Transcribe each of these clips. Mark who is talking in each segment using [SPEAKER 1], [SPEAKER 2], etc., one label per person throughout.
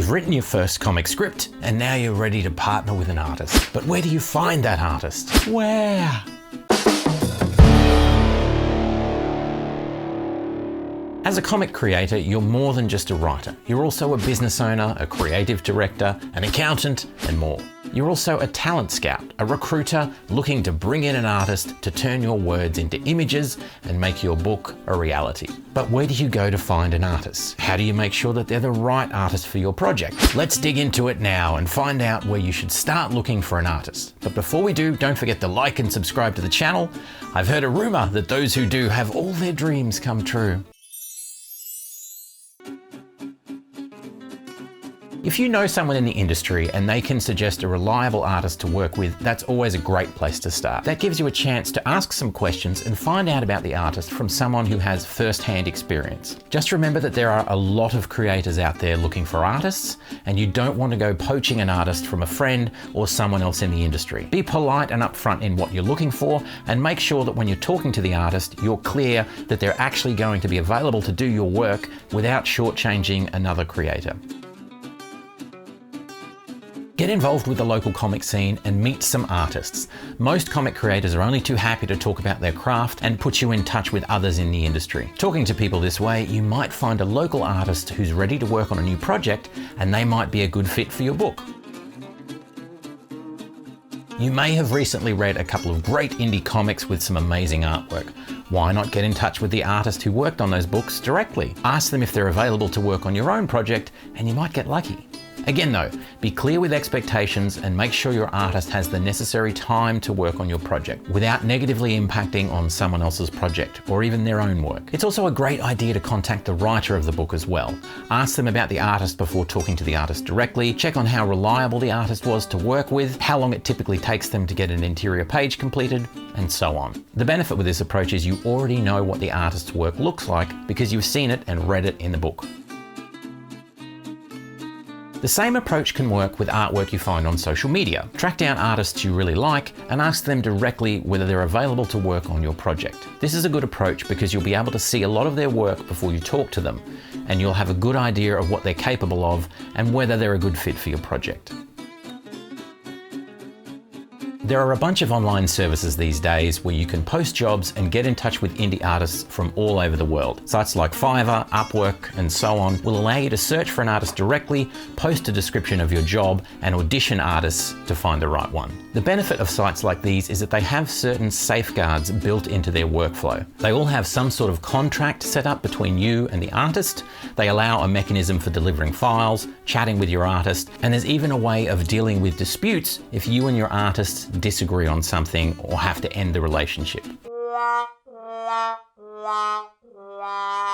[SPEAKER 1] You've written your first comic script and now you're ready to partner with an artist. But where do you find that artist? Where? As a comic creator, you're more than just a writer. You're also a business owner, a creative director, an accountant, and more. You're also a talent scout, a recruiter looking to bring in an artist to turn your words into images and make your book a reality. But where do you go to find an artist? How do you make sure that they're the right artist for your project? Let's dig into it now and find out where you should start looking for an artist. But before we do, don't forget to like and subscribe to the channel. I've heard a rumor that those who do have all their dreams come true. If you know someone in the industry and they can suggest a reliable artist to work with, that's always a great place to start. That gives you a chance to ask some questions and find out about the artist from someone who has first-hand experience. Just remember that there are a lot of creators out there looking for artists, and you don't want to go poaching an artist from a friend or someone else in the industry. Be polite and upfront in what you're looking for, and make sure that when you're talking to the artist, you're clear that they're actually going to be available to do your work without shortchanging another creator. Get involved with the local comic scene and meet some artists. Most comic creators are only too happy to talk about their craft and put you in touch with others in the industry. Talking to people this way, you might find a local artist who's ready to work on a new project, and they might be a good fit for your book. You may have recently read a couple of great indie comics with some amazing artwork. Why not get in touch with the artist who worked on those books directly? Ask them if they're available to work on your own project, and you might get lucky. Again though, be clear with expectations and make sure your artist has the necessary time to work on your project without negatively impacting on someone else's project or even their own work. It's also a great idea to contact the writer of the book as well. Ask them about the artist before talking to the artist directly, check on how reliable the artist was to work with, how long it typically takes them to get an interior page completed, and so on. The benefit with this approach is you already know what the artist's work looks like because you've seen it and read it in the book. The same approach can work with artwork you find on social media. Track down artists you really like and ask them directly whether they're available to work on your project. This is a good approach because you'll be able to see a lot of their work before you talk to them, and you'll have a good idea of what they're capable of and whether they're a good fit for your project. There are a bunch of online services these days where you can post jobs and get in touch with indie artists from all over the world. Sites like Fiverr, Upwork, and so on will allow you to search for an artist directly, post a description of your job, and audition artists to find the right one. The benefit of sites like these is that they have certain safeguards built into their workflow. They all have some sort of contract set up between you and the artist. They allow a mechanism for delivering files, chatting with your artist, and there's even a way of dealing with disputes if you and your artist disagree on something or have to end the relationship.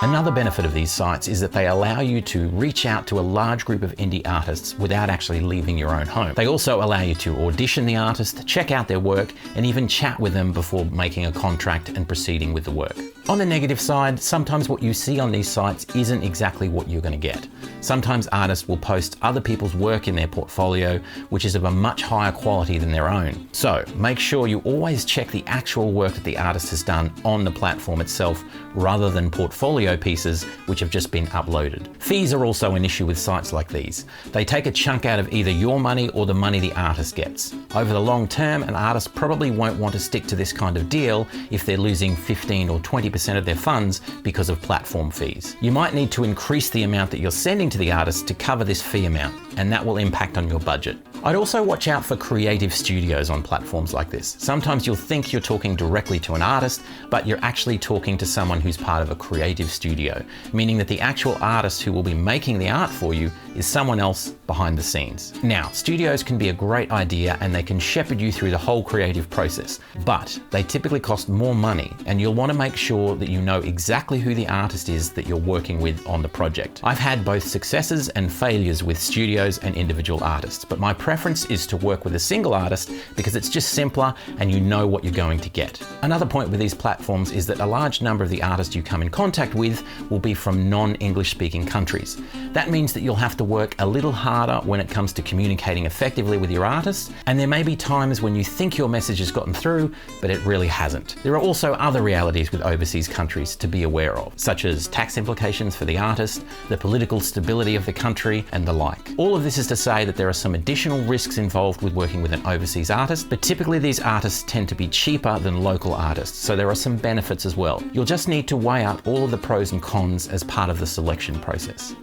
[SPEAKER 1] Another benefit of these sites is that they allow you to reach out to a large group of indie artists without actually leaving your own home. They also allow you to audition the artist, check out their work, and even chat with them before making a contract and proceeding with the work. On the negative side, sometimes what you see on these sites isn't exactly what you're going to get. Sometimes artists will post other people's work in their portfolio, which is of a much higher quality than their own. So make sure you always check the actual work that the artist has done on the platform itself, rather than portfolio pieces which have just been uploaded. Fees are also an issue with sites like these. They take a chunk out of either your money or the money the artist gets. Over the long term, an artist probably won't want to stick to this kind of deal if they're losing 15 or 20% of their funds because of platform fees. You might need to increase the amount that you're sending to the artist to cover this fee amount, and that will impact on your budget. I'd also watch out for creative studios on platforms like this. Sometimes you'll think you're talking directly to an artist, but you're actually talking to someone who's part of a creative studio, meaning that the actual artist who will be making the art for you is someone else behind the scenes. Now, studios can be a great idea and they can shepherd you through the whole creative process, but they typically cost more money, and you'll want to make sure that you know exactly who the artist is that you're working with on the project. I've had both successes and failures with studios and individual artists, but my preference preference is to work with a single artist because it's just simpler and you know what you're going to get. Another point with these platforms is that a large number of the artists you come in contact with will be from non-English speaking countries. That means that you'll have to work a little harder when it comes to communicating effectively with your artists, and there may be times when you think your message has gotten through, but it really hasn't. There are also other realities with overseas countries to be aware of, such as tax implications for the artist, the political stability of the country, and the like. All of this is to say that there are some additional risks involved with working with an overseas artist, but typically these artists tend to be cheaper than local artists, so there are some benefits as well. You'll just need to weigh up all of the pros and cons as part of the selection process.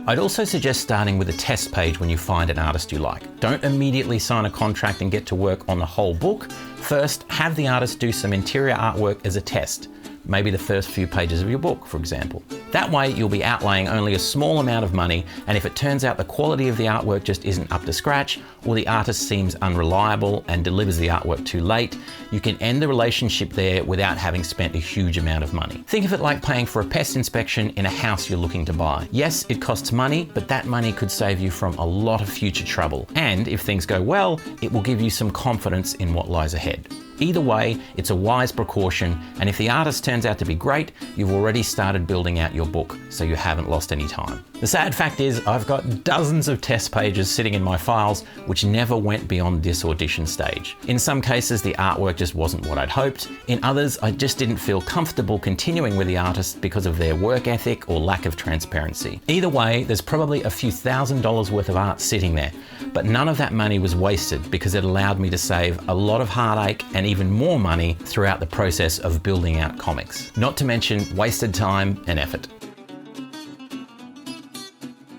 [SPEAKER 1] I'd also suggest starting with a test page when you find an artist you like. Don't immediately sign a contract and get to work on the whole book. First, have the artist do some interior artwork as a test. Maybe the first few pages of your book, for example. That way you'll be outlaying only a small amount of money, and if it turns out the quality of the artwork just isn't up to scratch, or the artist seems unreliable and delivers the artwork too late, you can end the relationship there without having spent a huge amount of money. Think of it like paying for a pest inspection in a house you're looking to buy. Yes, it costs money, but that money could save you from a lot of future trouble. And if things go well, it will give you some confidence in what lies ahead. Either way, it's a wise precaution, and if the artist turns out to be great, you've already started building out your book, so you haven't lost any time. The sad fact is, I've got dozens of test pages sitting in my files which never went beyond this audition stage. In some cases, the artwork just wasn't what I'd hoped. In others, I just didn't feel comfortable continuing with the artist because of their work ethic or lack of transparency. Either way, there's probably a few $1,000s worth of art sitting there, but none of that money was wasted because it allowed me to save a lot of heartache and even more money throughout the process of building out comics. Not to mention wasted time and effort.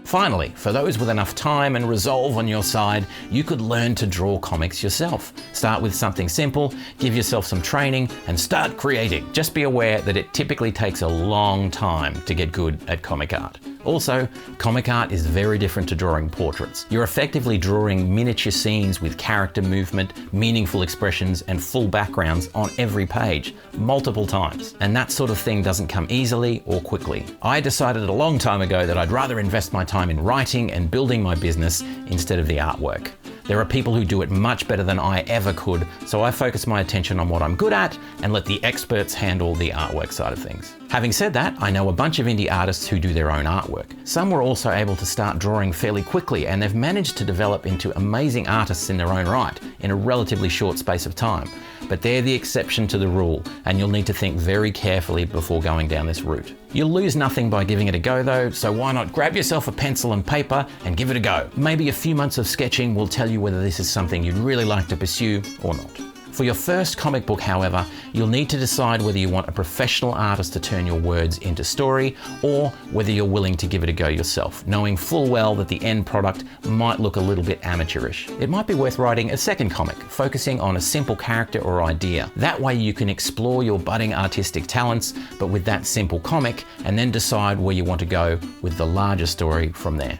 [SPEAKER 1] Finally, for those with enough time and resolve on your side, you could learn to draw comics yourself. Start with something simple, give yourself some training, and start creating. Just be aware that it typically takes a long time to get good at comic art. Also, comic art is very different to drawing portraits. You're effectively drawing miniature scenes with character movement, meaningful expressions, and full backgrounds on every page, multiple times. And that sort of thing doesn't come easily or quickly. I decided a long time ago that I'd rather invest my time in writing and building my business instead of the artwork. There are people who do it much better than I ever could, so I focus my attention on what I'm good at and let the experts handle the artwork side of things. Having said that, I know a bunch of indie artists who do their own artwork. Some were also able to start drawing fairly quickly, and they've managed to develop into amazing artists in their own right in a relatively short space of time. But they're the exception to the rule, and you'll need to think very carefully before going down this route. You'll lose nothing by giving it a go though, so why not grab yourself a pencil and paper and give it a go. Maybe a few months of sketching will tell you whether this is something you'd really like to pursue or not. For your first comic book, however, you'll need to decide whether you want a professional artist to turn your words into story, or whether you're willing to give it a go yourself, knowing full well that the end product might look a little bit amateurish. It might be worth writing a second comic, focusing on a simple character or idea. That way you can explore your budding artistic talents, but with that simple comic, and then decide where you want to go with the larger story from there.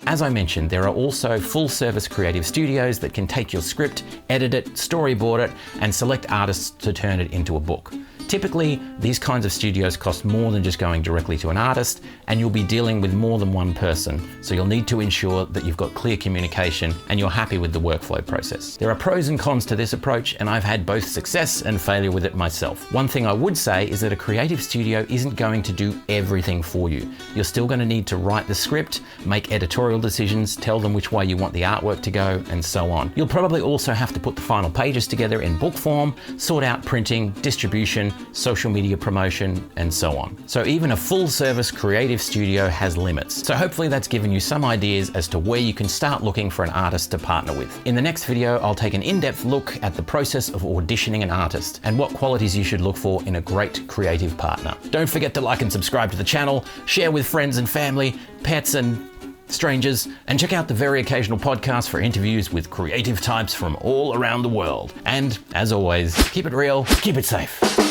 [SPEAKER 1] As I mentioned, there are also full-service creative studios that can take your script, edit it, storyboard it, and select artists to turn it into a book. Typically, these kinds of studios cost more than just going directly to an artist, and you'll be dealing with more than one person, so you'll need to ensure that you've got clear communication and you're happy with the workflow process. There are pros and cons to this approach, and I've had both success and failure with it myself. One thing I would say is that a creative studio isn't going to do everything for you. You're still going to need to write the script, make editorial decisions, tell them which way you want the artwork to go, and so on. You'll probably also have to put the final pages together in book form, sort out printing, distribution, social media promotion, and so on. So even a full-service creative studio has limits. So hopefully that's given you some ideas as to where you can start looking for an artist to partner with. In the next video, I'll take an in-depth look at the process of auditioning an artist and what qualities you should look for in a great creative partner. Don't forget to like and subscribe to the channel, share with friends and family, pets and strangers, and check out the Very Occasional podcast for interviews with creative types from all around the world. And as always, keep it real, keep it safe.